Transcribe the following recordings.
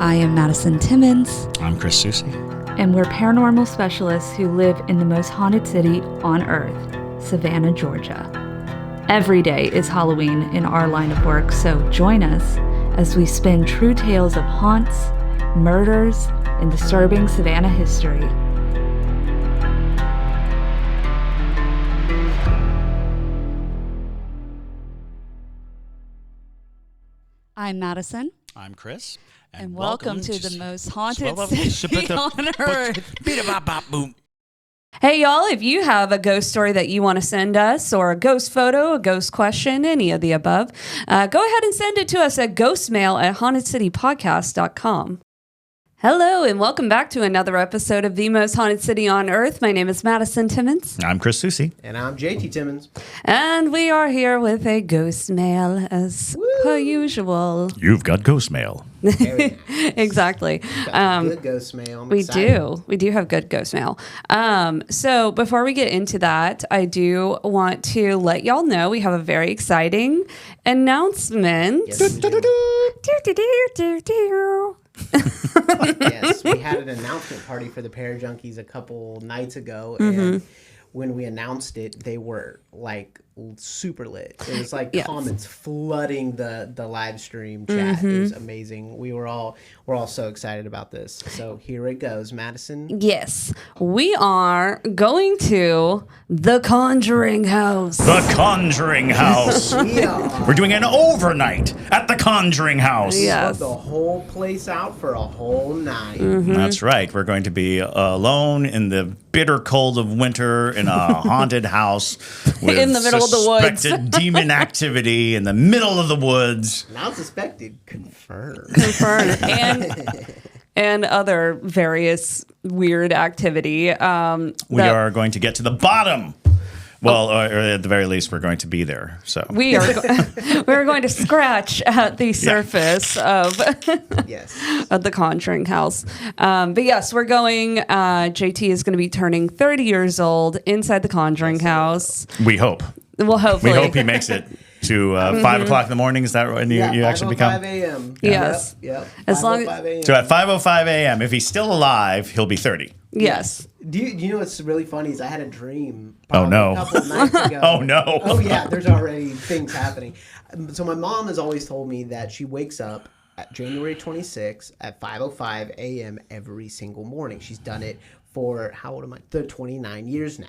I am Madison Timmons. I'm Chris Susie. And we're paranormal specialists who live in the most haunted city on earth, Savannah, Georgia. Every day is Halloween in our line of work, so join us as we spin true tales of haunts, murders, and disturbing Savannah history. I'm Madison. I'm Chris. And welcome to the most haunted city on earth. Hey, y'all, if you have a ghost story that you want to send us, or a ghost photo, a ghost question, any of the above, go ahead and send it to us at ghostmail@hauntedcitypodcast.com. Hello, and welcome back to another episode of The Most Haunted City on Earth. My name is Madison Timmons. I'm Chris Susie. And I'm JT Timmons. And we are here with a ghost mail as per usual. You've got ghost mail. Exactly. Good ghost mail. We do have good ghost mail. So before we get into that, I do want to let y'all know we have a very exciting announcement. Yes, yes, we had an announcement party for the Parajunkies a couple nights ago, and when we announced it, they were like super lit. It was like comments flooding the live stream chat. It was amazing. We're all so excited about this. So here it goes, Madison. Yes, we are going to the Conjuring House. The Conjuring House. We're doing an overnight at the Conjuring House. Yes. The whole place out for a whole night. That's right. We're going to be alone in the bitter cold of winter in a haunted house with in the middle of the woods. Suspected demon activity in the middle of the woods. Not suspected, confirmed. And other various weird activity. We are going to get to the bottom. Well, or at the very least, we're going to be there. So we're going to scratch at the surface of of the Conjuring House. But yes, we're going. JT is going to be turning 30 years old inside the Conjuring House. We hope. Well, hopefully. We hope he makes it to 5 o'clock in the morning. Is that when you actually become? 5 a.m. Yes. Yep. As long as so at 5:05 a.m. if he's still alive, he'll be 30. Yes. Do you know what's really funny is I had a dream Oh, no. a couple of nights ago. Oh, no. Oh, yeah, there's already things happening. So my mom has always told me that she wakes up at January 26th at 5:05 a.m. every single morning. She's done it for, how old am I? 29 years now.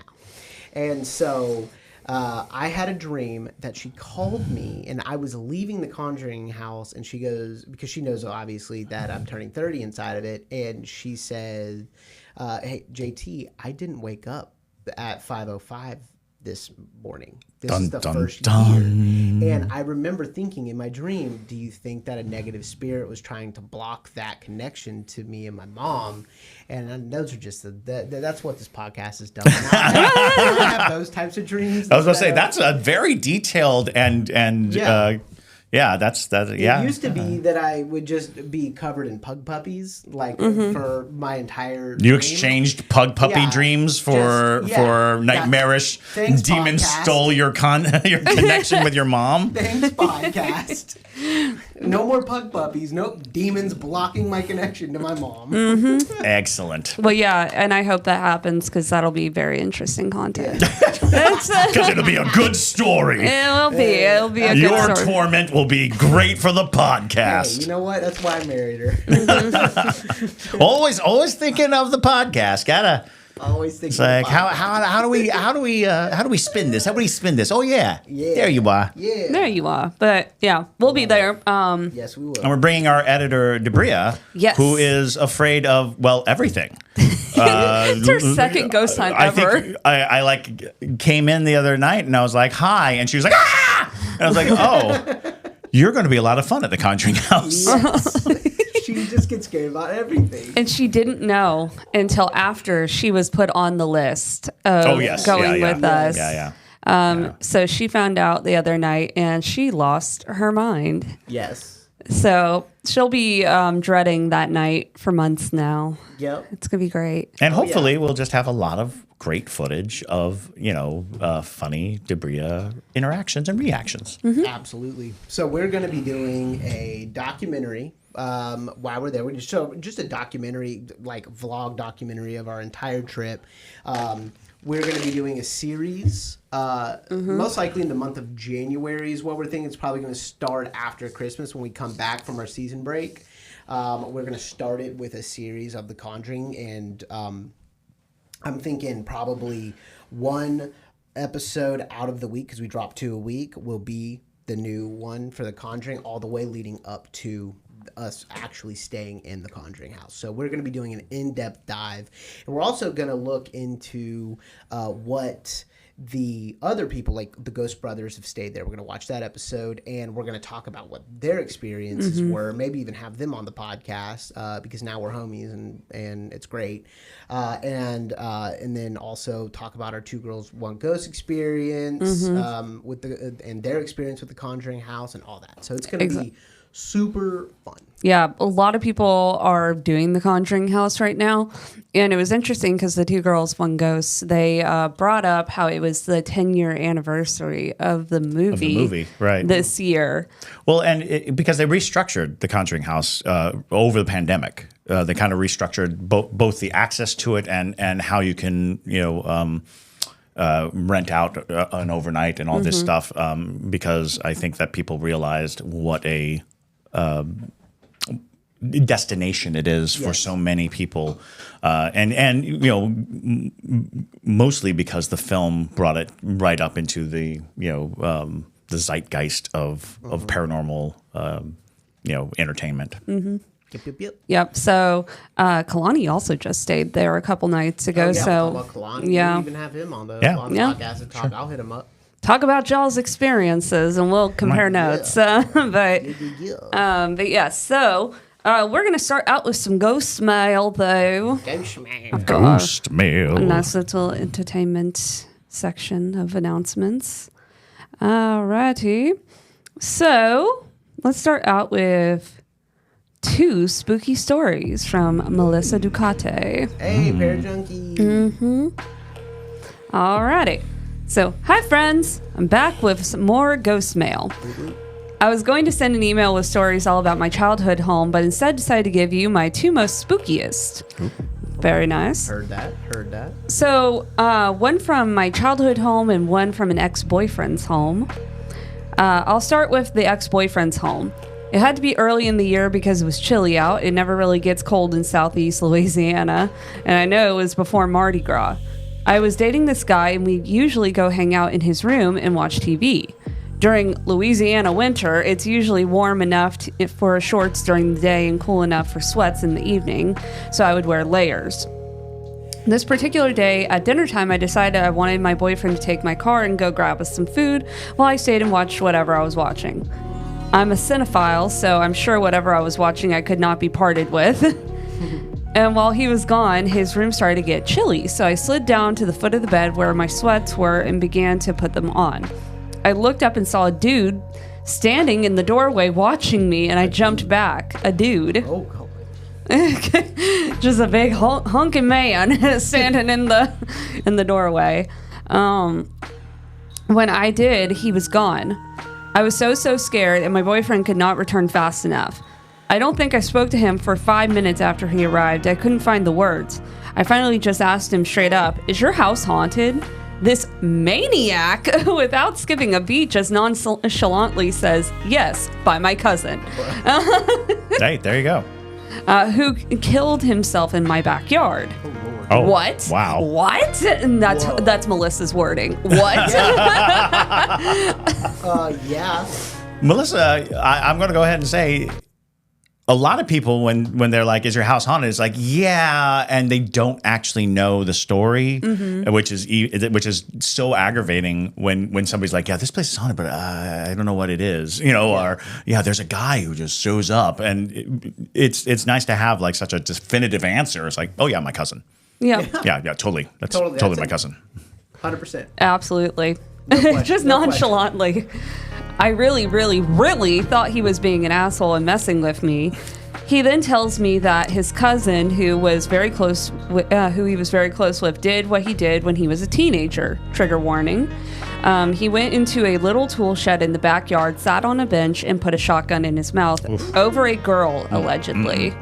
And so I had a dream that she called me, and I was leaving the Conjuring House, and she goes, because she knows obviously that I'm turning 30 inside of it, and she said, hey, JT, I didn't wake up at 5:05 this morning. This is the first year. And I remember thinking in my dream, do you think that a negative spirit was trying to block that connection to me and my mom? And those are just that's what this podcast has done. I don't have those types of dreams. I was going to say, that's a very detailed and It used to be that I would just be covered in pug puppies, like for my entire dream. You exchanged pug puppy dreams for nightmarish demons stole your connection with your mom. Thanks, podcast. No more pug puppies. Nope. Demons blocking my connection to my mom. Excellent. Well, yeah, and I hope that happens because that'll be very interesting content. Because it'll be a good story. It'll be a good Your story. torment will be great for the podcast. Hey, you know what? That's why I married her. Always thinking of the podcast. Gotta. Always thinking. It's like how do we spin this? How do we spin this? Oh yeah. There you are. Yeah. There you are. But yeah, we'll be there. Yes, we will. And we're bringing our editor Debria, who is afraid of everything. It's her second ghost hunt ever. I came in the other night and I was like, hi, and she was like, ah! And I was like, oh, you're going to be a lot of fun at the Conjuring House. Yes. She just gets scared about everything. And she didn't know until after she was put on the list of going with us. So she found out the other night and she lost her mind. Yes. So she'll be dreading that night for months now. Yep. It's going to be great. And hopefully we'll just have a lot of great footage of, funny debris interactions and reactions. Absolutely. So we're going to be doing a documentary while we're there. We're just a documentary, like vlog documentary of our entire trip. We're going to be doing a series, most likely in the month of January is what we're thinking. It's probably going to start after Christmas when we come back from our season break. We're going to start it with a series of The Conjuring, and I'm thinking probably one episode out of the week, because we drop 2 a week, will be the new one for The Conjuring, all the way leading up to us actually staying in the Conjuring house. So we're going to be doing an in-depth dive, and we're also going to look into what the other people, like the Ghost Brothers, have stayed there. We're going to watch that episode, and we're going to talk about what their experiences were, maybe even have them on the podcast, because now we're homies, and it's great. And then also talk about our Two Girls, One Ghost experience, with and their experience with the Conjuring house and all that. So it's going to be super fun. Yeah, a lot of people are doing the Conjuring house right now. And it was interesting because the Two Girls, One Ghost, they brought up how it was the 10-year anniversary of the movie, right, this year. Well, and because they restructured the Conjuring house over the pandemic. They kind of restructured both the access to it and how you can, rent out an overnight and all this stuff, because I think that people realized what a destination it is for so many people, and mostly because the film brought it right up into the the zeitgeist of paranormal entertainment. Yep. So Kalani also just stayed there a couple nights ago. Kalani. Yeah, we even have him on the podcast to talk. I'll hit him up. Talk about y'all's experiences, and we'll compare notes. But yeah, so we're going to start out with some ghost mail, though. Ghost mail. A nice little entertainment section of announcements. Alrighty. So let's start out with 2 spooky stories from Melissa Ducate. Hey, Bear Junkie. Alrighty. So, hi friends, I'm back with some more ghost mail. I was going to send an email with stories all about my childhood home, but instead decided to give you my 2 most spookiest. Very nice. Heard that. So, one from my childhood home and one from an ex-boyfriend's home. I'll start with the ex-boyfriend's home. It had to be early in the year because it was chilly out. It never really gets cold in southeast Louisiana, and I know it was before Mardi Gras. I was dating this guy, and we'd usually go hang out in his room and watch TV. During Louisiana winter, it's usually warm enough for shorts during the day and cool enough for sweats in the evening, so I would wear layers. This particular day, at dinner time, I decided I wanted my boyfriend to take my car and go grab us some food while I stayed and watched whatever I was watching. I'm a cinephile, so I'm sure whatever I was watching I could not be parted with. And while he was gone, his room started to get chilly, so I slid down to the foot of the bed where my sweats were and began to put them on. I looked up and saw a dude standing in the doorway watching me, and I jumped back. A dude. Oh, God. Just a big hunky man standing in the doorway. When I did, he was gone. I was so scared, and my boyfriend could not return fast enough. I don't think I spoke to him for 5 minutes after he arrived. I couldn't find the words. I finally just asked him straight up, "Is your house haunted?" This maniac, without skipping a beat, just nonchalantly says, "Yes, by my cousin." Hey, there you go. Who killed himself in my backyard. Oh, what? Wow. What? And that's Melissa's wording. What? Yeah. Melissa, I'm going to go ahead and say, a lot of people, when they're like, "Is your house haunted?" It's like, yeah, and they don't actually know the story, which is so aggravating when somebody's like, "Yeah, this place is haunted, but I don't know what it is," or "Yeah, there's a guy who just shows up," and it's nice to have like such a definitive answer. It's like, "Oh yeah, my cousin." Yeah. Yeah, totally. That's totally my cousin. 100%. Absolutely. No question, Just no nonchalantly. I really, really, really thought he was being an asshole and messing with me. He then tells me that his cousin, who he was very close with, did what he did when he was a teenager. Trigger warning. He went into a little tool shed in the backyard, sat on a bench, and put a shotgun in his mouth over a girl, allegedly.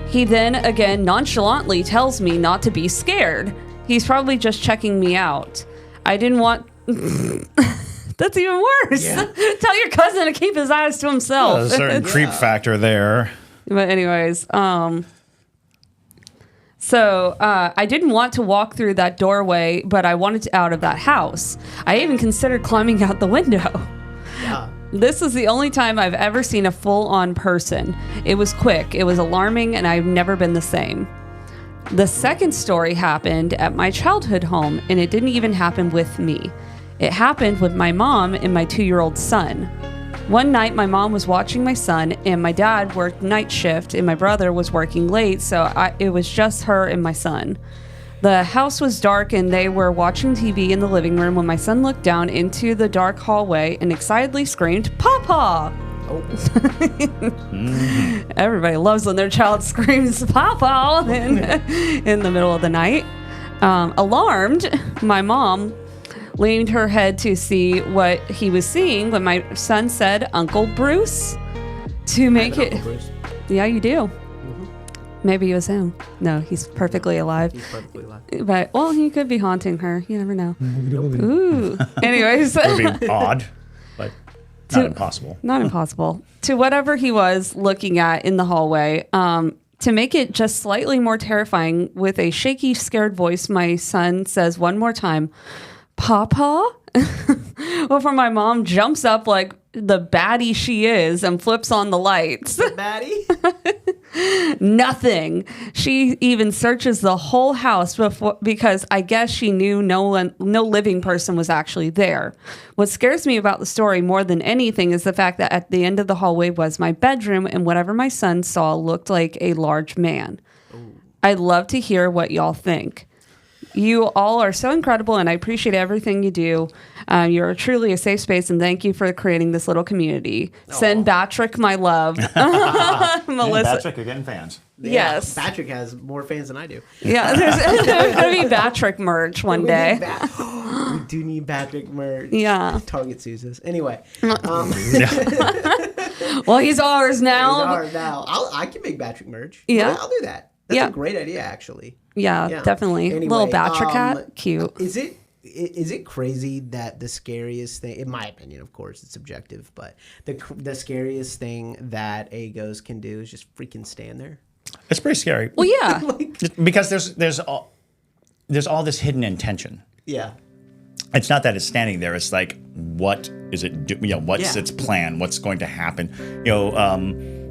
He then, again, nonchalantly tells me not to be scared. He's probably just checking me out. I didn't want... That's even worse. Yeah. Tell your cousin to keep his eyes to himself. There's a certain creep factor there. But anyways, so I didn't want to walk through that doorway, but I wanted out of that house. I even considered climbing out the window. Yeah. This is the only time I've ever seen a full-on person. It was quick, it was alarming, and I've never been the same. The second story happened at my childhood home, and it didn't even happen with me. It happened with my mom and my 2-year-old son. One night, my mom was watching my son, and my dad worked night shift, and my brother was working late, so it was just her and my son. The house was dark, and they were watching TV in the living room when my son looked down into the dark hallway and excitedly screamed, "Papa!" Oh. Everybody loves when their child screams, "Papa!" in the middle of the night. Alarmed, my mom leaned her head to see what he was seeing when my son said, "Uncle Bruce," to make it... Uncle Bruce. Yeah, you do. Mm-hmm. Maybe it was him. No, he's perfectly alive. He's perfectly alive. But, well, he could be haunting her. You never know. Ooh. Anyways. It would be odd, but not impossible. Not impossible. To whatever he was looking at in the hallway, to make it just slightly more terrifying, with a shaky, scared voice, my son says one more time, "Papa?" Well, for my mom jumps up like the baddie she is and flips on the lights. The baddie? Nothing. She even searches the whole house because I guess she knew no living person was actually there. What scares me about the story more than anything is the fact that at the end of the hallway was my bedroom, and whatever my son saw looked like a large man. Ooh. I'd love to hear what y'all think. You all are so incredible, and I appreciate everything you do. You're truly a safe space, and thank you for creating this little community. Aww. Send Patrick my love. Melissa. Patrick, you're getting fans. Yeah, yes. Patrick has more fans than I do. Yeah, there's going to be Patrick merch one day. We do need Patrick merch. Yeah. Target Suses. Anyway. Well, he's ours now. He's ours now. I can make Patrick merch. Yeah. I'll do that. That's a great idea, actually. Yeah, definitely. Anyway, little Patrick cat, cute. Is it crazy that the scariest thing, in my opinion, of course, it's subjective, but the scariest thing that a ghost can do is just freaking stand there? It's pretty scary. Well, yeah, because there's all this hidden intention. Yeah. It's not that it's standing there. It's like, what is it? What's its plan? What's going to happen?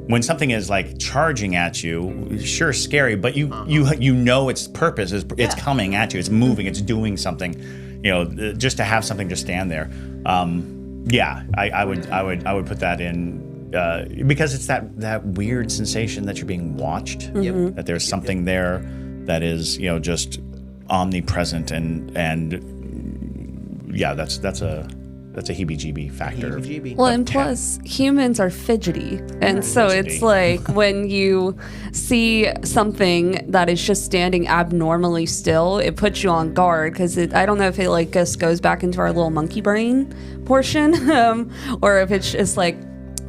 When something is like charging at you, sure, scary, but you know its purpose is it's coming at you, it's moving, it's doing something. Just to have something just stand there. I would put that in because it's that weird sensation that you're being watched. Mm-hmm. That there's something there that is just omnipresent and that's a heebie-jeebie factor. Well, and plus, humans are fidgety. And so it's like when you see something that is just standing abnormally still, it puts you on guard because I don't know if it just goes back into our little monkey brain portion or if it's just like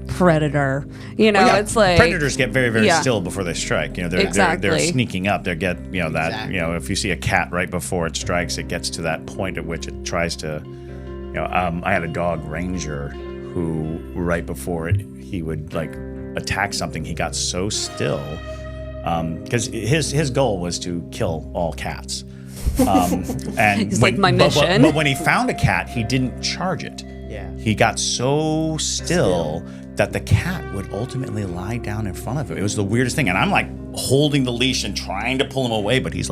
predator. It's like... Predators get very, very still before they strike. They're sneaking up. They get, if you see a cat right before it strikes, it gets to that point at which it tries to... I had a dog, Ranger, who right before he would attack something, he got so still because his goal was to kill all cats. And it's like my mission. But when he found a cat, he didn't charge it. Yeah. He got so still that the cat would ultimately lie down in front of him. It was the weirdest thing, and I'm like holding the leash and trying to pull him away, but he's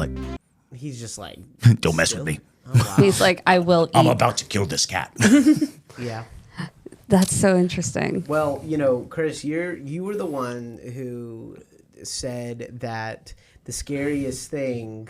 just like, don't mess with me. Oh, wow. He's like, I will eat. I'm about to kill this cat. Yeah. That's so interesting. Well, Chris, you were the one who said that the scariest thing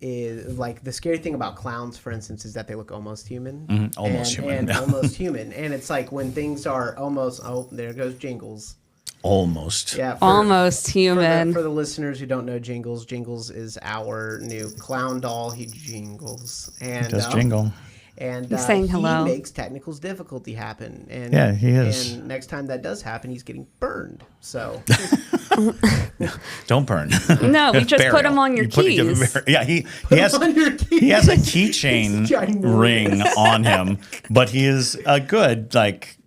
is like the scary thing about clowns, for instance, is that they look almost human. Almost human. Almost human. And it's like when things are almost, oh, there goes Jingles. Almost. Yeah. Almost human. For the listeners who don't know Jingles, Jingles is our new clown doll. He jingles. And, He does jingle. And He's saying hello. He makes technical difficulty happen. And, Yeah, he is. And next time that does happen, he's getting burned. So Don't burn. No, we just put them on your keys. Yeah, he has on your keys. he has a keychain Ginormous. ring on him, but he is a good like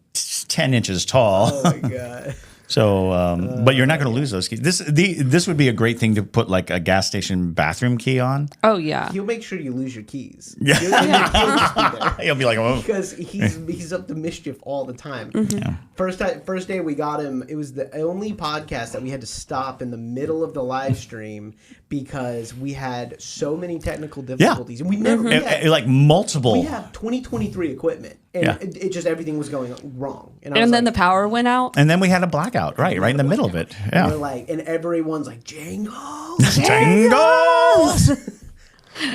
10 inches tall. oh my god. So, but you're not going to lose those keys. This would be a great thing to put like a gas station bathroom key on. Oh yeah. He'll make sure you lose your keys. Yeah. He'll just be there. He'll be like, oh. Because he's up to mischief all the time. Yeah. First day we got him, it was the only podcast that we had to stop in the middle of the live stream because we had so many technical difficulties, and we never we had, like multiple. we have 2023 equipment, and Yeah. it just everything was going wrong. I was And then like, the power went out. And then we had a blackout, right in the middle of it. and Yeah. we're like, and everyone's like, Jingles. Jingles!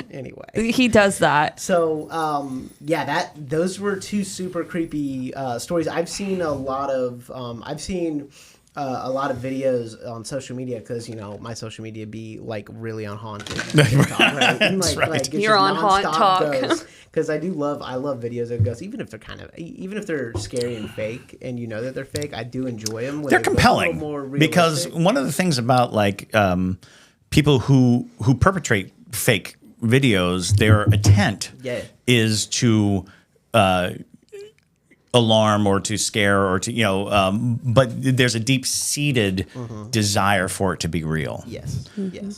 Anyway. He does that. So those were two super creepy stories. I've seen a lot of videos on social media because my social media be like really on haunted TikTok, right? And That's right. it's You're just on haunt nonstop talk. ghosts. Because I love videos of ghosts, even if they're scary and fake, and you know that they're fake. I do enjoy them. When They're they look a compelling little more because realistic. one of the things about like people who perpetrate fake videos, their intent is to alarm or to scare or to but there's a deep-seated desire for it to be real. Yes.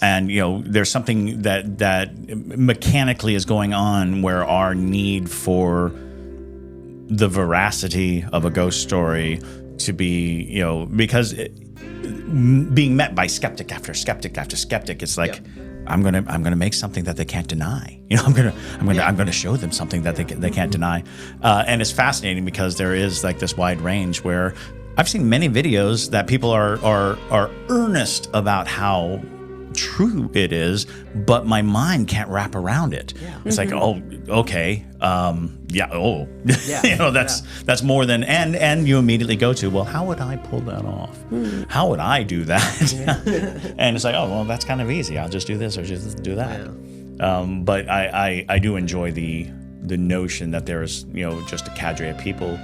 And there's something that mechanically is going on where our need for the veracity of a ghost story to be because being met by skeptic after skeptic after skeptic, it's like I'm gonna make something that they can't deny. I'm gonna show them something that they can't deny, and it's fascinating because there is like this wide range where I've seen many videos that people are earnest about how true it is, but my mind can't wrap around it. It's like, oh, okay, that's more than and you immediately go to, well, how would I pull that off? How would I do that? And it's like, oh, well, that's kind of easy. I'll just do this or just do that. But I do enjoy the notion that there is just a cadre of people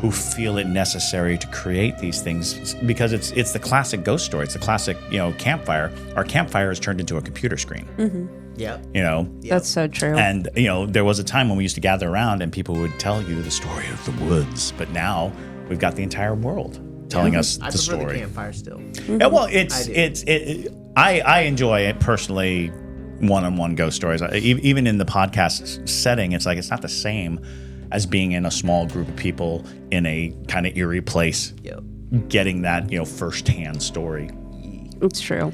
who feel it necessary to create these things because it's the classic ghost story. It's the classic, campfire. Our campfire is turned into a computer screen. That's so true. And there was a time when we used to gather around and people would tell you the story of the woods, but now we've got the entire world telling us the story. I prefer the campfire still. Yeah, well, I enjoy it personally. One-on-one ghost stories, even in the podcast setting, it's like it's not the same as being in a small group of people in a kind of eerie place, getting that firsthand story. It's true.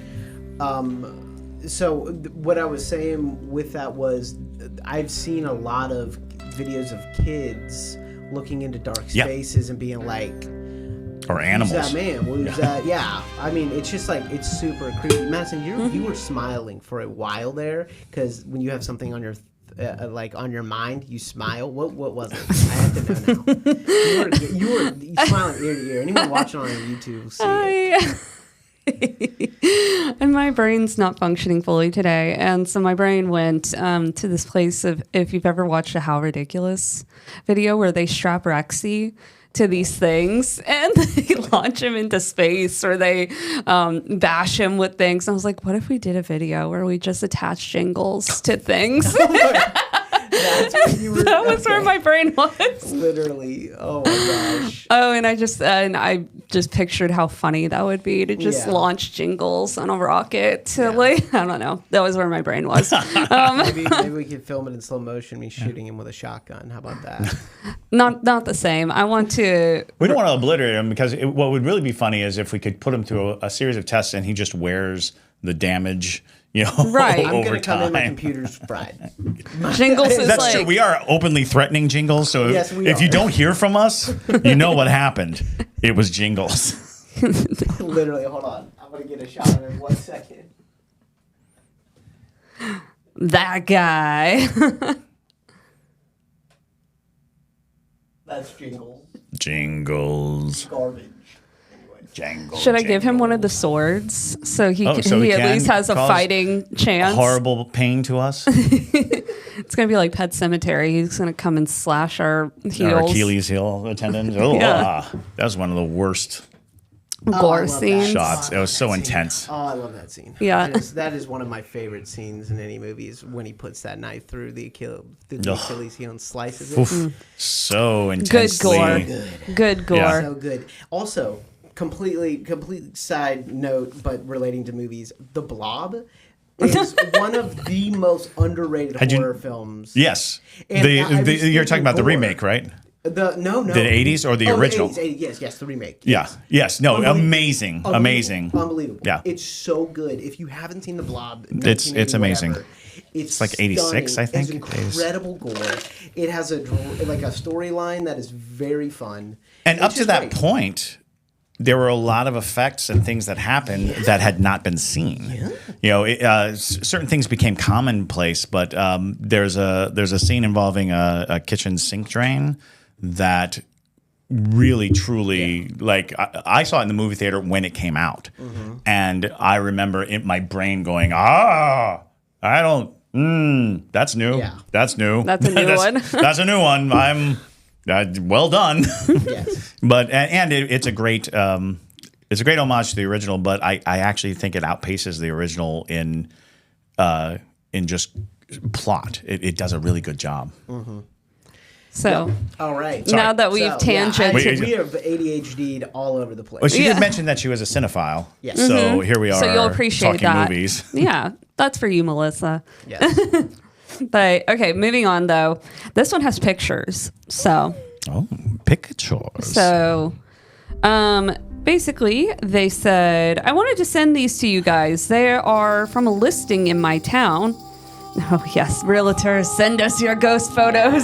So what I was saying with that was I've seen a lot of videos of kids looking into dark spaces and being like, or animals. Who's that man? Who's that? Yeah. I mean, it's just like, it's super creepy. Madison, you were smiling for a while there because when you have something on your on your mind, you smile. What was it? I have to know now. You were smiling ear to ear. Anyone watching on YouTube will see it. And my brain's not functioning fully today. And so my brain went to this place of, if you've ever watched a How Ridiculous video where they strap Rexy to these things and they launch him into space or they bash him with things. And I was like, what if we did a video where we just attach jingles to things? That was where my brain was. Literally. Oh my gosh. Oh, and I just pictured how funny that would be to just launch jingles on a rocket to I don't know. That was where my brain was. Maybe we could film it in slow motion, me shooting him with a shotgun. How about that? Not the same. I want to. We don't want to obliterate him because what would really be funny is if we could put him through a series of tests and he just wears the damage. Right. I'm going to come in, my computer's fried. Jingles is That's true. We are openly threatening Jingles. So if you don't hear from us, you know what happened. It was Jingles. Literally, hold on. I'm going to get a shot of it in 1 second. That guy. That's Jingles. Jingles. Garbage. Jangle. Should I give him one of the swords so he at least has a fighting chance? Horrible pain to us. It's gonna be like Pet Cemetery. He's gonna come and slash our heels. Our Achilles heel tendons. Oh, that was one of the worst gore scenes. shots. It was so intense. Oh, I love that scene. Yeah. That is one of my favorite scenes in any movies when he puts that knife through the Achilles heel and slices it. Oof. So Good intensely. gore. Good gore. Yeah. So good. Also, complete side note, but relating to movies, The Blob is one of the most underrated horror films. Yes. And You're talking about the gore. remake, right? No. The 80s or the original? The 80s, yes, the remake. Yeah. Yes. No. Amazing. Unbelievable. Yeah. It's so good. If you haven't seen The Blob, It's amazing. whatever, it's like 86, stunning. I think. It's incredible gore. It has a storyline that is very fun. And up It's to just that great. point, there were a lot of effects and things that happened that had not been seen. Yeah. Certain things became commonplace, but there's a scene involving a kitchen sink drain that really, truly, like I saw it in the movie theater when it came out, and I remember my brain going, I don't. That's new. Yeah. That's new. That's a new one. That's a new one. I'm well done. Yes. But it's a great homage to the original. But I actually think it outpaces the original in just plot. It does a really good job. So All right. now that we've tangented, we have ADHD'd all over the place. Well, she did mention that she was a cinephile. Yes. So here we are. so you'll appreciate talking that. movies. Yeah, that's for you, Melissa. Yes. But okay, moving on though. This one has pictures. So Pictures. basically they said, I wanted to send these to you guys. They are from a listing in my town. Oh yes, realtors, send us your ghost photos.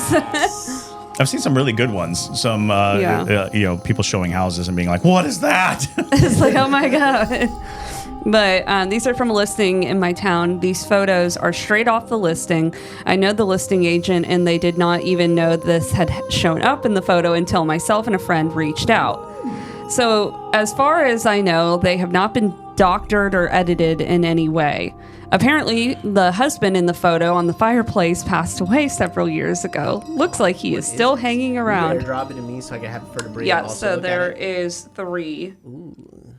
I've seen some really good ones. Some people showing houses and being like, "What is that?" It's like, oh my god. But these are from a listing in my town. These photos are straight off the listing. I know the listing agent, and they did not even know this had shown up in the photo until myself and a friend reached out. So as far as I know, they have not been doctored or edited in any way. Apparently, the husband in the photo on the fireplace passed away several years ago. Looks like he is still hanging around. Airdrop it to me so I can have it for the break. Yeah, so there is 3. Ooh.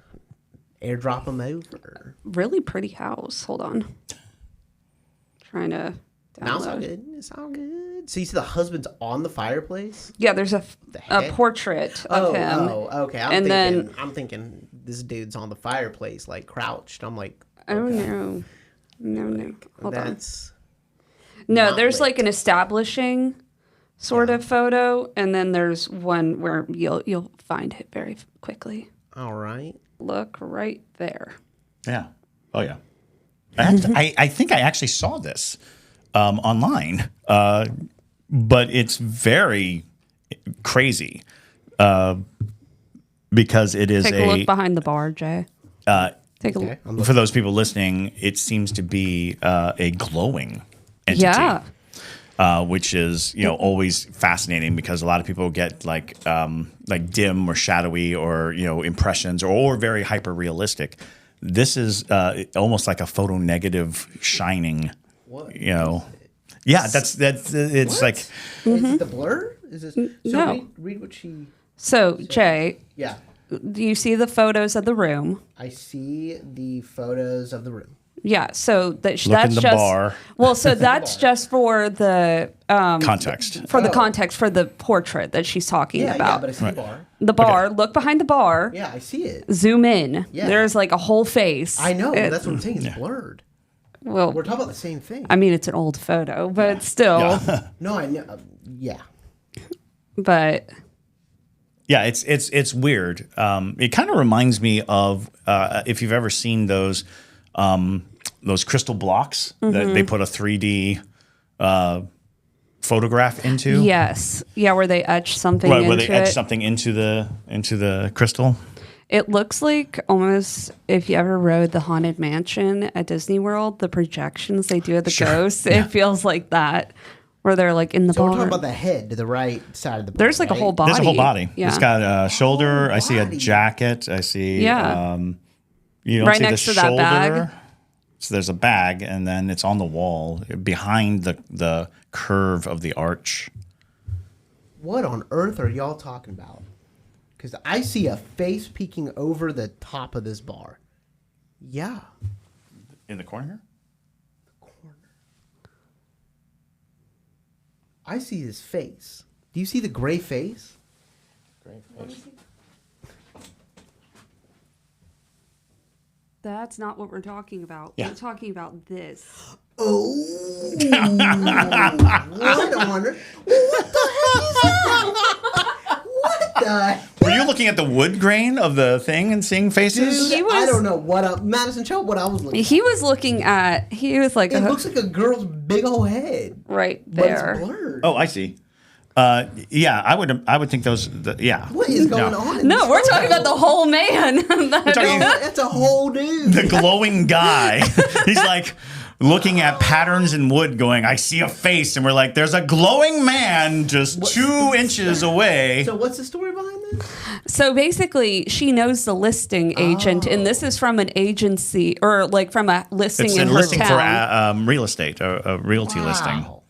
Airdrop them over. Really pretty house. Hold on. Trying to Now it's all download. good. It's all good. So you see the husband's on the fireplace? Yeah, there's a heck? portrait of him. Oh, okay. I'm thinking this dude's on the fireplace, like crouched. I'm like, Oh okay. no. No. Hold on. That's No, not there's lit. like an establishing sort of photo, and then there's one where you'll find it very quickly. all right. Look right there. Yeah. Oh yeah. I think I actually saw this online, but it's very crazy because it is Take a look behind the bar, Jay. Take a look. Okay. For those people listening, it seems to be a glowing entity. Yeah. Which is always fascinating because a lot of people get like dim or shadowy or impressions or very hyper realistic. This is almost like a photo negative shining. What? Yeah, that's it's What? like Is it the blur? Is this? So No. read what she. So, Jay, Yeah, do you see the photos of the room? I see the photos of the room. Yeah, so that's Look in the just bar. Well, so that's just for the context. for the context for the portrait that she's talking Yeah, about. but I see the bar. The bar. Look behind the bar. Yeah, I see it. Zoom in. Yeah. There's like a whole face. I know. That's what I'm saying. It's blurred. Well, We're talking about the same thing. I mean, it's an old photo, but still. No, I know. Yeah. But Yeah, it's weird. It kind of reminds me of if you've ever seen those crystal blocks that they put a 3D photograph into. yes, yeah, where they etch something Right, into where they etch it. something into the crystal. It looks like almost if you ever rode the Haunted Mansion at Disney World, the projections they do of the ghosts, it feels like that, where they're like in the So bar. we're talking about the head to the right side of the bar. There's like a whole body. There's a whole body. Yeah. It's got a shoulder. I see a body. jacket. I see. Yeah. You don't Right see next the to that shoulder. bag. So there's a bag, and then it's on the wall behind the curve of the arch. What on earth are y'all talking about? Because I see a face peeking over the top of this bar. Yeah. In the corner? I see his face. Do you see the gray face? That's not what we're talking about. Yeah. We're talking about this. Oh. What on earth? What the heck is that? What the? Were you looking at the wood grain of the thing and seeing faces? Dude, He was- I don't know what Madison, show what I was looking at. He was looking at. He was like, It looks like a girl's big old head. right But there. it's blurred. Oh, I see. Yeah, I would think those. Yeah. What is going on? in No, this we're photo? talking about the whole man. That's a whole dude. The glowing guy. He's like looking at patterns in wood, going, "I see a face," and we're like, "There's a glowing man just 2 inches away." So what's the story behind this? So basically, she knows the listing agent, and this is from an agency or like from a listing It's in a her listing town. for real estate, a realty listing. Wow.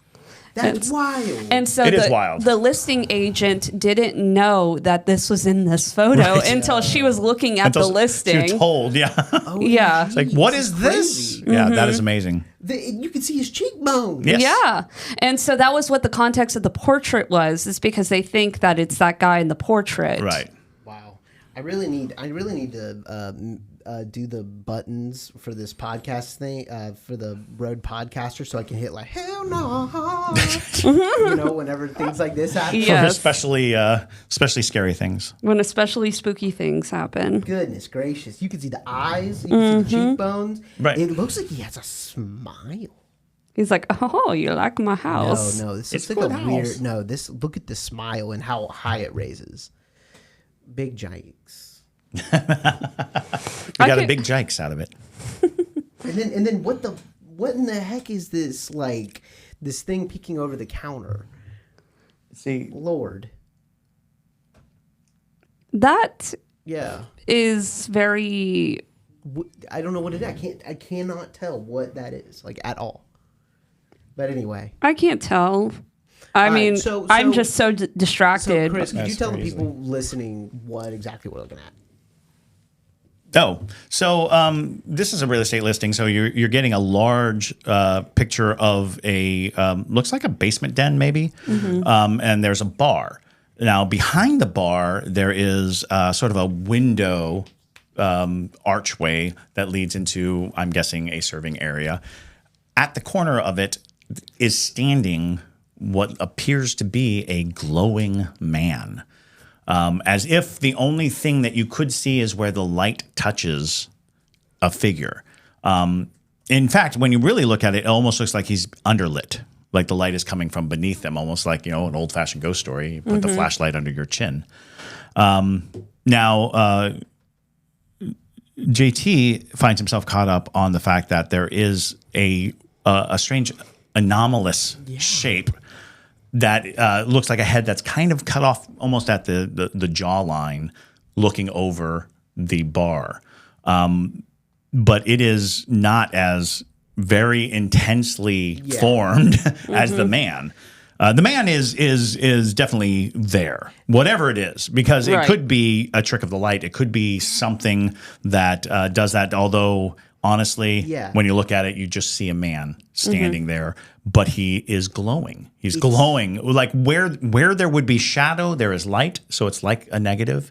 That's wild. And so It is wild. the listing agent didn't know that this was in this photo Right. until she was looking at the Until listing. She was told, yeah. Yeah. It's like, what is this? crazy. Yeah, that is amazing. You can see his cheekbones. Yes. Yeah. And so that was what the context of the portrait was, is because they think that it's that guy in the portrait. Right. Wow. I really need to do the buttons for this podcast thing for the Road Podcaster, so I can hit like hell no, whenever things like this happen. Yeah. For Yes. especially scary things. When especially spooky things happen. Goodness gracious! You can see the eyes, you can see the cheekbones. Right. It looks like he has a smile. He's like, oh, you like my house? No, this It's looks like a good weird. house. No, this look at the smile and how high it raises. Big yikes. We got a could- big jikes out of it. And then what in the heck is this, like this thing peeking over the counter? See, Lord. That Yeah. is very. I don't know what it is. I cannot tell what that is, like, at all. But anyway. I can't tell. I right, mean, so- I'm just so So distracted. Chris, could you That's tell crazy. the people listening what exactly we're looking at? Oh, so this is a real estate listing. So you're getting a large picture of a looks like a basement den, maybe, and there's a bar. Now behind the bar there is sort of a window archway that leads into, I'm guessing, a serving area. At the corner of it is standing what appears to be a glowing man. As if the only thing that you could see is where the light touches a figure. In fact, when you really look at it, it almost looks like he's underlit, like the light is coming from beneath them, almost like, an old-fashioned ghost story. You put the flashlight under your chin. Now, JT finds himself caught up on the fact that there is a strange anomalous shape that looks like a head that's kind of cut off almost at the jawline, looking over the bar. But it is not as very intensely formed as the man. The man is definitely there, whatever it is, because it Right. could be a trick of the light. It could be something that does that, although honestly, when you look at it, you just see a man standing there, but he is glowing. He's glowing. Like where there would be shadow, there is light, so it's like a negative.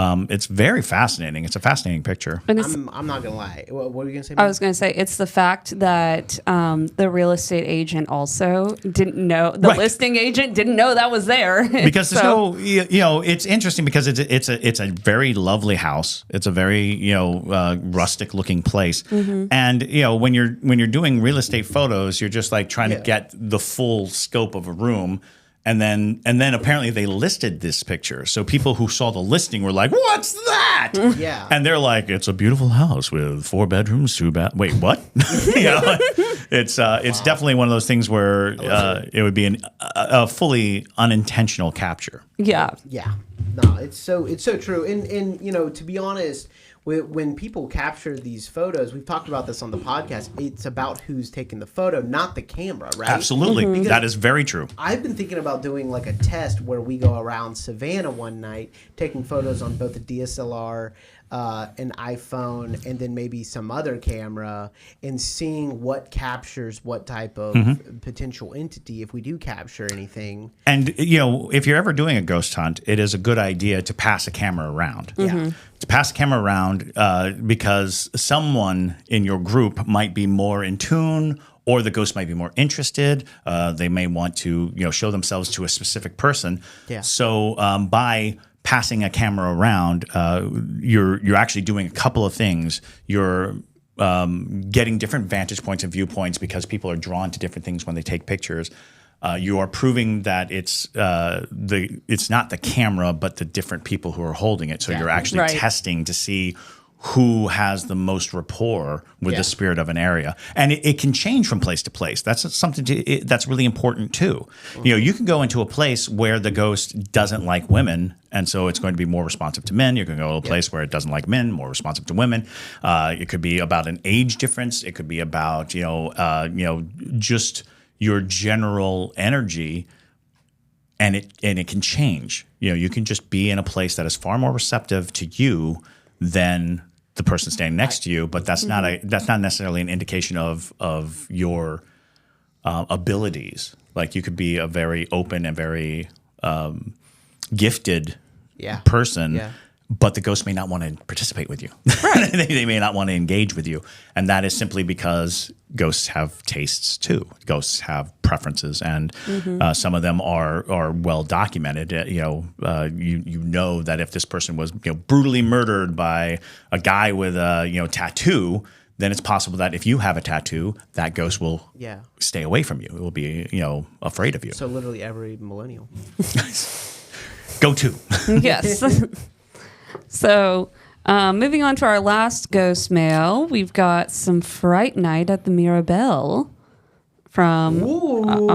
It's very fascinating. It's a fascinating picture. And it's, I'm not gonna lie. What were you gonna say? I was going to say it's the fact that the real estate agent also didn't know, the Right. listing agent didn't know that was there. Because there's So- no, it's interesting because it's a very lovely house. It's a very rustic looking place, and when you're doing real estate photos, you're just like trying to get the full scope of a room. And then apparently they listed this picture. So people who saw the listing were like, "What's that?" Yeah. And they're like, "It's a beautiful house with 4 bedrooms, 2 bath." Wait, what? It's definitely one of those things where it would be a fully unintentional capture. Yeah. Yeah. No, it's so true. And to be honest, when people capture these photos, we've talked about this on the podcast, it's about who's taking the photo, not the camera, right? Absolutely. That is very true. I've been thinking about doing like a test where we go around Savannah one night, taking photos on both a DSLR, an iPhone, and then maybe some other camera, and seeing what captures what type of potential entity if we do capture anything. And, if you're ever doing a ghost hunt, it is a good idea to pass a camera around. Yeah. To pass a camera around because someone in your group might be more in tune, or the ghost might be more interested. They may want to, show themselves to a specific person. Yeah. So by passing a camera around, you're actually doing a couple of things. You're getting different vantage points and viewpoints because people are drawn to different things when they take pictures. You are proving that it's not the camera, but the different people who are holding it. So you're actually testing to see who has the most rapport with the spirit of an area. And it can change from place to place. That's something that's really important too. You can go into a place where the ghost doesn't like women, and so it's going to be more responsive to men. You can go to a place where it doesn't like men, more responsive to women. It could be about an age difference. It could be about, just your general energy, and it can change. You can just be in a place that is far more receptive to you than the person standing next to you, but that's not necessarily an indication of your abilities. Like, you could be a very open and very gifted person, but the ghost may not want to participate with you. Right. They may not want to engage with you, and that is simply because ghosts have tastes too. Ghosts have preferences, and some of them are well documented. You know that if this person was brutally murdered by a guy with a tattoo, then it's possible that if you have a tattoo, that ghost will stay away from you. It will be afraid of you. So literally every millennial. Go to. Yes. So, moving on to our last ghost mail, we've got some Fright Night at the Mirabelle from from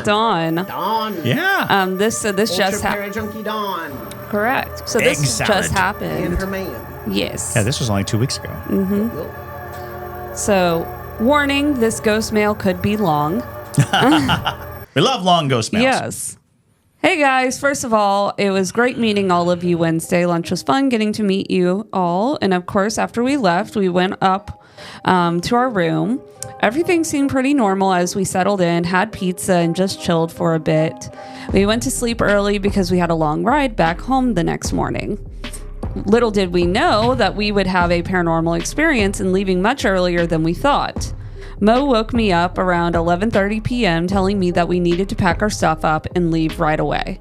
Dawn. Dawn. Yeah. This just happened. Junkie Dawn. Correct. So this just happened. And her man. Yes. Yeah, this was only 2 weeks ago. So, warning: this ghost mail could be long. We love long ghost mails. Yes. Hey guys, first of all, it was great meeting all of you Wednesday. Lunch was fun getting to meet you all. And of course, after we left, we went up to our room. Everything seemed pretty normal as we settled in, had pizza, and just chilled for a bit. We went to sleep early because we had a long ride back home the next morning. Little did we know that we would have a paranormal experience and leaving much earlier than we thought. Mo woke me up around 11:30 p.m. telling me that we needed to pack our stuff up and leave right away.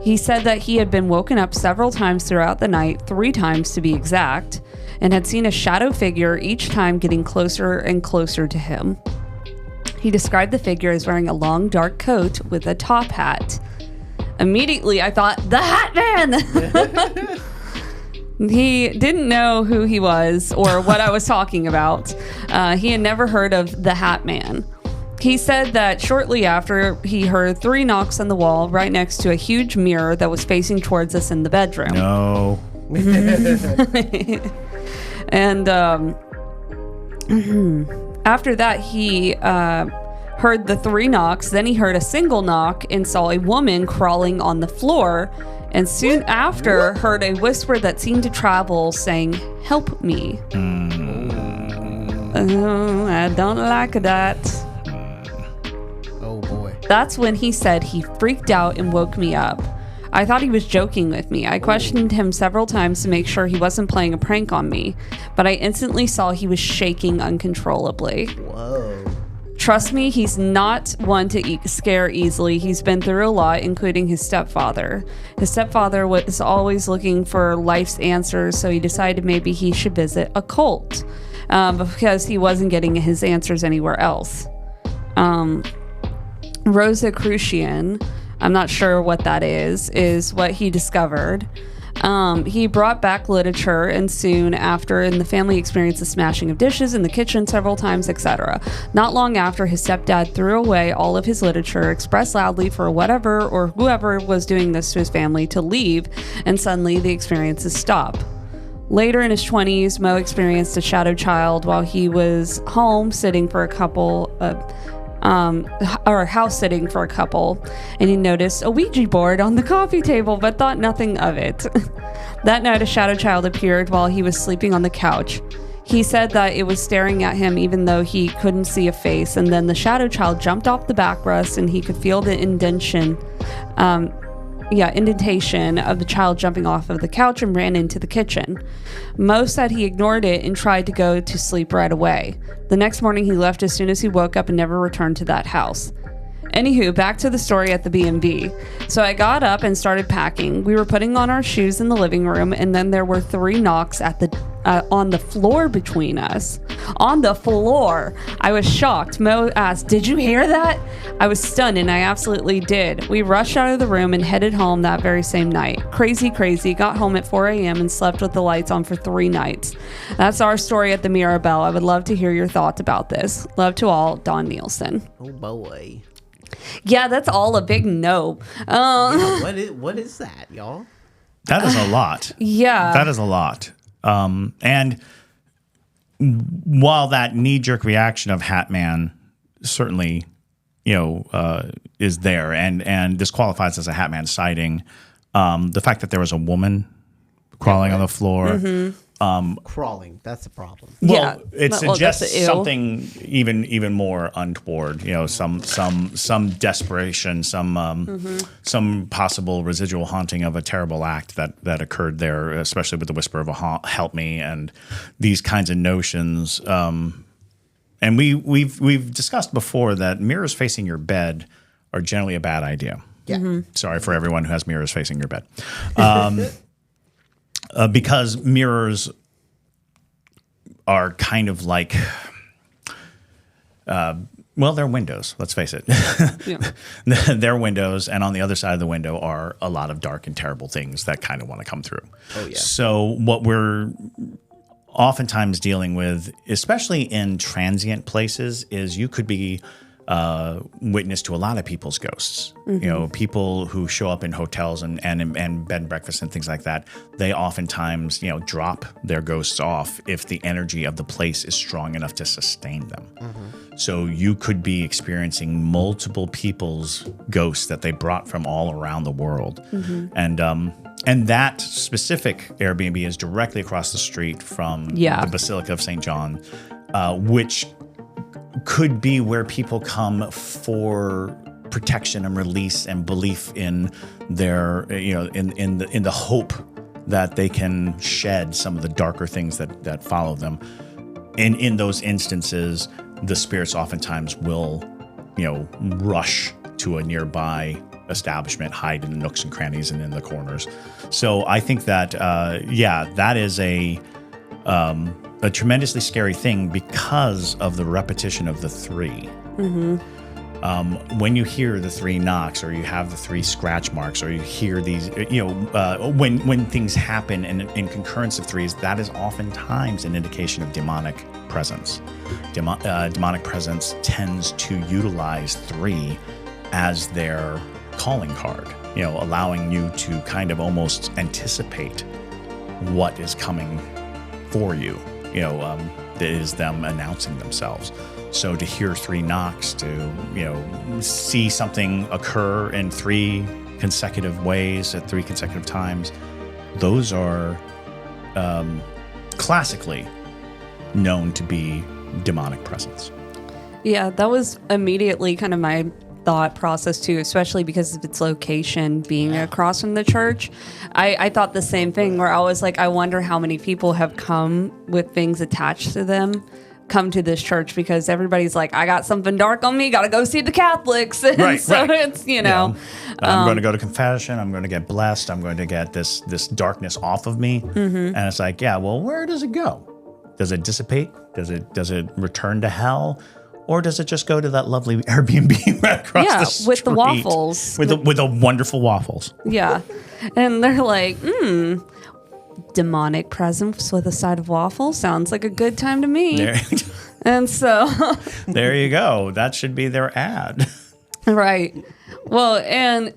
He said that he had been woken up several times throughout the night, 3 times to be exact, and had seen a shadow figure each time getting closer and closer to him. He described the figure as wearing a long dark coat with a top hat. Immediately I thought, the Hat Man! He didn't know who he was or what I was talking about. He had never heard of the Hat Man. He said that shortly after, he heard 3 knocks on the wall right next to a huge mirror that was facing towards us in the bedroom. No. And after that, he heard the 3 knocks. Then he heard a single knock and saw a woman crawling on the floor. And soon after, heard a whisper that seemed to travel saying, "Help me." I don't like that. Oh boy. That's when he said he freaked out and woke me up. I thought he was joking with me. I questioned him several times to make sure he wasn't playing a prank on me, but I instantly saw he was shaking uncontrollably. Whoa. Trust me, he's not one to scare easily. He's been through a lot, including his stepfather. His stepfather was always looking for life's answers, so he decided maybe he should visit a cult because he wasn't getting his answers anywhere else. Rosicrucian I'm not sure what that is what he discovered. He brought back literature, and soon after, and the family experienced the smashing of dishes in the kitchen several times, etc. Not long after, his stepdad threw away all of his literature, expressed loudly for whatever or whoever was doing this to his family to leave, and suddenly the experiences stop. Later in his 20s, Mo experienced a shadow child while he was home sitting for a couple house sitting for a couple, and he noticed a Ouija board on the coffee table but thought nothing of it. That night, a shadow child appeared while he was sleeping on the couch. He said that it was staring at him even though he couldn't see a face, and then the shadow child jumped off the backrest and he could feel the indentation of the child jumping off of the couch and ran into the kitchen. Mo said he ignored it and tried to go to sleep right away. The next morning he left as soon as he woke up and never returned to that house. Anywho, back to the story at the B&B. So I got up and started packing. We were putting on our shoes in the living room, and then there were 3 knocks at the on the floor between us. On the floor! I was shocked. Mo asked, "Did you hear that?" I was stunned, and I absolutely did. We rushed out of the room and headed home that very same night. Crazy. Got home at 4 a.m. and slept with the lights on for 3 nights. That's our story at the Mirabelle. I would love to hear your thoughts about this. Love to all, Don Nielsen. Oh boy. Yeah, that's all a big no. What is that, y'all? That is a lot. Yeah. That is a lot. And while that knee-jerk reaction of Hat Man certainly, is there, and this qualifies as a Hat Man sighting, the fact that there was a woman crawling on the floor. Crawling, that's the problem. Well, it suggests that's something even more untoward. Some desperation, some possible residual haunting of a terrible act that occurred there, especially with the whisper of a help me and these kinds of notions. And we've discussed before that mirrors facing your bed are generally a bad idea. Yeah. Sorry for everyone who has mirrors facing your bed. Because mirrors are kind of like, they're windows, let's face it. Yeah. They're windows, and on the other side of the window are a lot of dark and terrible things that kind of want to come through. Oh, yeah. So what we're oftentimes dealing with, especially in transient places, is you could be witness to a lot of people's ghosts. Mm-hmm. People who show up in hotels and bed and breakfast and things like that. They oftentimes, drop their ghosts off if the energy of the place is strong enough to sustain them. Mm-hmm. So you could be experiencing multiple people's ghosts that they brought from all around the world. Mm-hmm. And that specific Airbnb is directly across the street from the Basilica of St. John, which could be where people come for protection and release and belief in their, in the hope that they can shed some of the darker things that follow them. And in those instances, the spirits oftentimes will, rush to a nearby establishment, hide in the nooks and crannies and in the corners. So I think that, that is a tremendously scary thing because of the repetition of the 3. Mm-hmm. When you hear the 3 knocks, or you have the 3 scratch marks, or you hear these, when things happen in concurrence of 3s, that is oftentimes an indication of demonic presence. Demonic presence tends to utilize 3 as their calling card, allowing you to kind of almost anticipate what is coming for you. That is them announcing themselves. So to hear 3 knocks, to see something occur in 3 consecutive ways at 3 consecutive times, those are classically known to be demonic presence. Yeah, that was immediately kind of my thought process too, especially because of its location being across from the church. I thought the same thing, where I was like, I wonder how many people have come with things attached to them, come to this church, because everybody's like, I got something dark on me, gotta go see the Catholics. And right, so right. It's, I'm going to go to confession, I'm going to get blessed, I'm going to get this darkness off of me. Mm-hmm. And it's like, where does it go? Does it dissipate? Does it return to hell? Or does it just go to that lovely Airbnb right across the street? with the waffles. With the wonderful waffles. Yeah. And they're like, demonic presence with a side of waffles sounds like a good time to me. And so there you go. That should be their ad. Right. Well,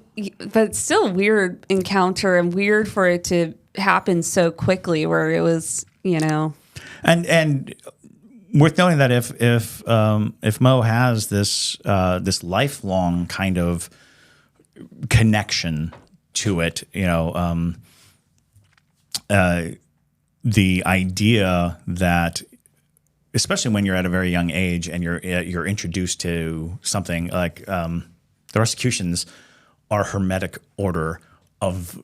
but still weird encounter and weird for it to happen so quickly where it was, And worth noting that if Mo has this lifelong kind of connection to it, the idea that, especially when you're at a very young age and you're introduced to something like the Rosicrucians are hermetic order of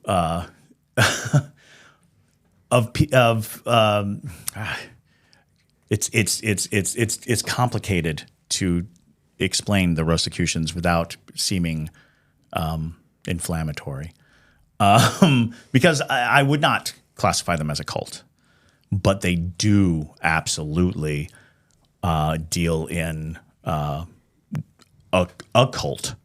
it's complicated to explain the Rosicrucians without seeming inflammatory, because I would not classify them as a cult, but they do absolutely deal in occult,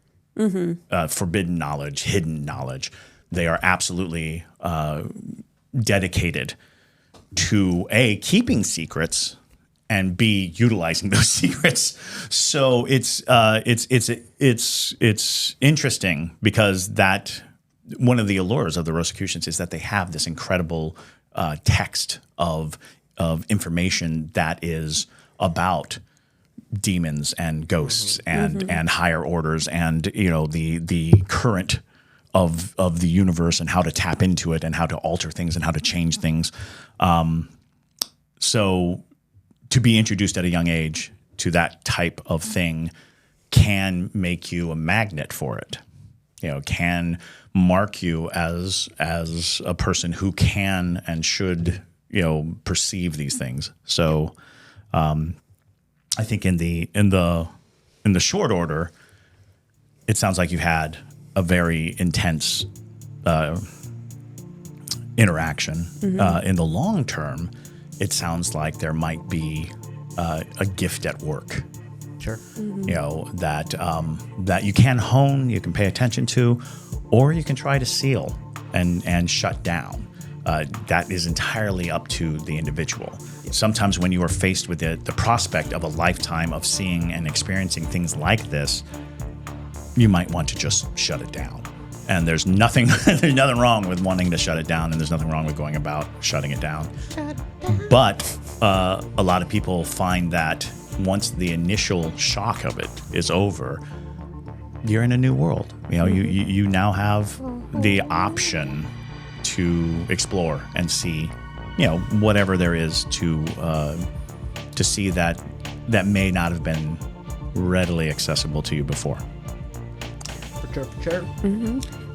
forbidden knowledge, hidden knowledge. They are absolutely dedicated to A, keeping secrets, and B, utilizing those secrets. So it's interesting because that one of the allures of the Rosicrucians is that they have this incredible text of information that is about demons and ghosts and higher orders and the current of the universe and how to tap into it and how to alter things and how to change things. So to be introduced at a young age to that type of thing can make you a magnet for it. Can mark you as a person who can and should perceive these things. So I think in the short order, it sounds like you had a very intense interaction. In the long term, it sounds like there might be a gift at work. Sure. That you can hone, you can pay attention to, or you can try to seal and shut down. That is entirely up to the individual. Sometimes when you are faced with the prospect of a lifetime of seeing and experiencing things like this, you might want to just shut it down. And there's nothing wrong with wanting to shut it down, and there's nothing wrong with going about shutting it down. But a lot of people find that once the initial shock of it is over, you're in a new world. You now have the option to explore and see, whatever there is to see that may not have been readily accessible to you before. For sure.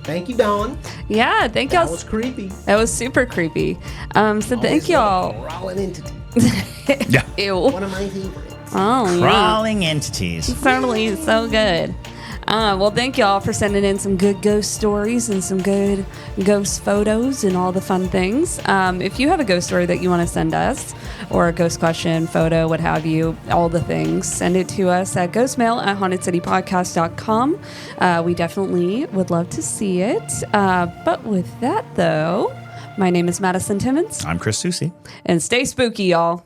Thank you, Dawn. Yeah, thank y'all. That was creepy. That was super creepy. So thank y'all. Crawling entity. Yeah. Ew. One of my favorites. Oh, Crawling entities. Certainly so good. Well, thank y'all for sending in some good ghost stories and some good ghost photos and all the fun things. If you have a ghost story that you want to send us, or a ghost question, photo, what have you, all the things, send it to us at ghostmail@hauntedcitypodcast.com. We definitely would love to see it. But with that, though, my name is Madison Timmons. I'm Chris Susi. And stay spooky, y'all.